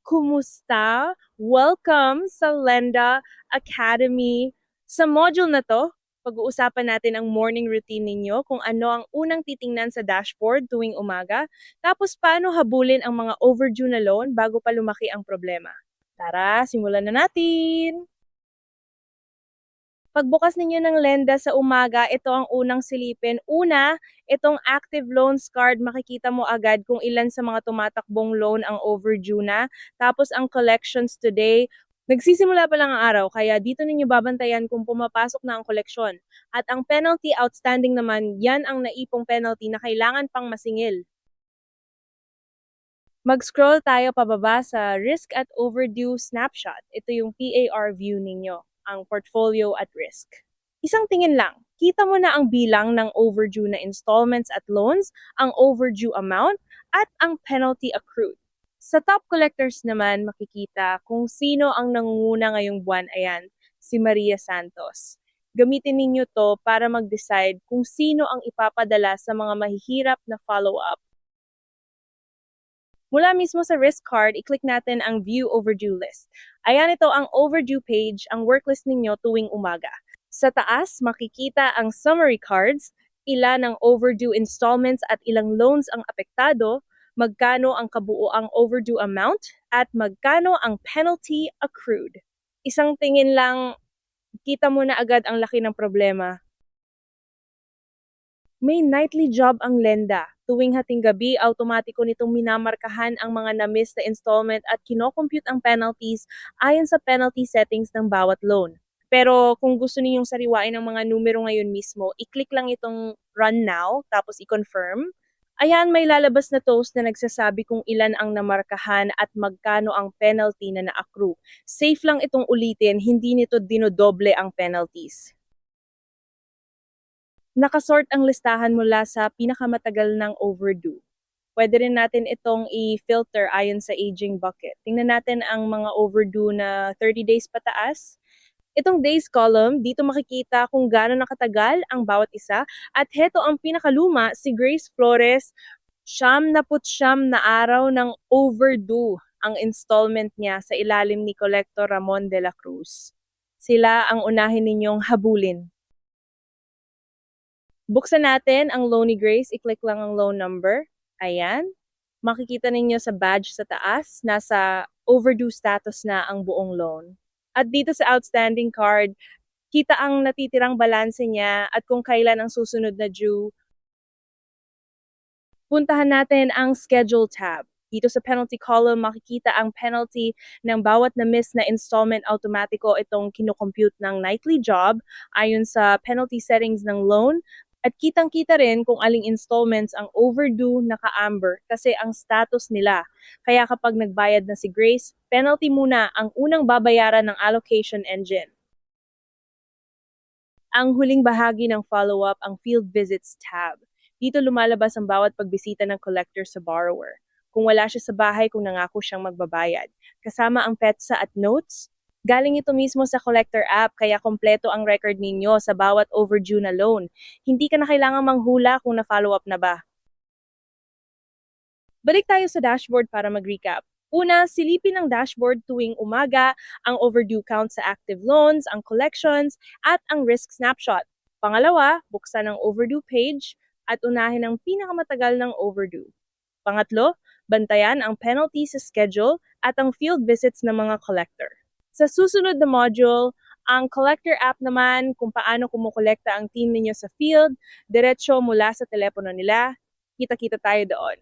Kumusta? Welcome sa Lenda Academy. Sa module na to, pag-uusapan natin ang morning routine ninyo, kung ano ang unang titingnan sa dashboard tuwing umaga, tapos paano habulin ang mga overdue na loan bago pa lumaki ang problema. Tara, simulan na natin! Pagbukas ninyo ng Lenda sa umaga, ito ang unang silipin. Una, itong active loans card, makikita mo agad kung ilan sa mga tumatakbong loan ang overdue na. Tapos ang collections today, nagsisimula pa lang ang araw, kaya dito ninyo babantayan kung pumapasok na ang koleksyon. At ang penalty outstanding naman, yan ang naipong penalty na kailangan pang masingil. Mag-scroll tayo pababa sa Risk at Overdue Snapshot. Ito yung PAR view ninyo, ang portfolio at risk. Isang tingin lang, kita mo na ang bilang ng overdue na installments at loans, ang overdue amount, at ang penalty accrued. Sa top collectors naman, makikita kung sino ang nangunguna ngayong buwan. Ayan, si Maria Santos. Gamitin ninyo to para mag-decide kung sino ang ipapadala sa mga mahihirap na follow-up. Mula mismo sa risk card, i-click natin ang View Overdue List. Ayan, ito ang overdue page, ang worklist ninyo tuwing umaga. Sa taas, makikita ang summary cards, ilan ang overdue installments at ilang loans ang apektado, magkano ang kabuoang overdue amount, at magkano ang penalty accrued. Isang tingin lang, kita mo na agad ang laki ng problema. May nightly job ang Lenda. Tuwing hating gabi, automatiko nitong minamarkahan ang mga na-miss na installment at kinocompute ang penalties ayon sa penalty settings ng bawat loan. Pero kung gusto ninyong sariwain ang mga numero ngayon mismo, i-click lang itong Run Now, tapos i-confirm. Ayan, may lalabas na toast na nagsasabi kung ilan ang namarkahan at magkano ang penalty na na-accrue. Safe lang itong ulitin, hindi nito dinodoble ang penalties. Nakasort ang listahan mula sa pinakamatagal ng overdue. Pwede rin natin itong i-filter ayon sa aging bucket. Tingnan natin ang mga overdue na 30 days pataas. Itong days column, dito makikita kung gaano nakatagal ang bawat isa. At heto ang pinakaluma, si Grace Flores, 79 na araw ng overdue ang installment niya sa ilalim ni Collector Ramon de la Cruz. Sila ang unahin ninyong habulin. Buksan natin ang loan ni Grace, i-click lang ang loan number. Ayan. Makikita ninyo sa badge sa taas, nasa overdue status na ang buong loan. At dito sa outstanding card, kita ang natitirang balanse niya at kung kailan ang susunod na due. Puntahan natin ang schedule tab. Dito sa penalty column, makikita ang penalty ng bawat na-miss na installment automatiko itong kinocompute ng nightly job ayon sa penalty settings ng loan. At kitang-kita rin kung aling installments ang overdue naka-amber kasi ang status nila. Kaya kapag nagbayad na si Grace, penalty muna ang unang babayaran ng allocation engine. Ang huling bahagi ng follow-up ang Field Visits tab. Dito lumalabas ang bawat pagbisita ng collector sa borrower. Kung wala siya sa bahay kung nangako siyang magbabayad. Kasama ang petsa at notes. Galing ito mismo sa collector app kaya kompleto ang record ninyo sa bawat overdue na loan. Hindi ka na kailangang manghula kung na-follow up na ba. Balik tayo sa dashboard para mag-recap. Una, silipin ang dashboard tuwing umaga, ang overdue count sa active loans, ang collections, at ang risk snapshot. Pangalawa, buksan ang overdue page at unahin ang pinakamatagal ng overdue. Pangatlo, bantayan ang penalty sa schedule at ang field visits ng mga collector. Sa susunod na module, ang collector app naman kung paano kumukolekta ang team ninyo sa field, diretso mula sa telepono nila. Kita-kita tayo doon.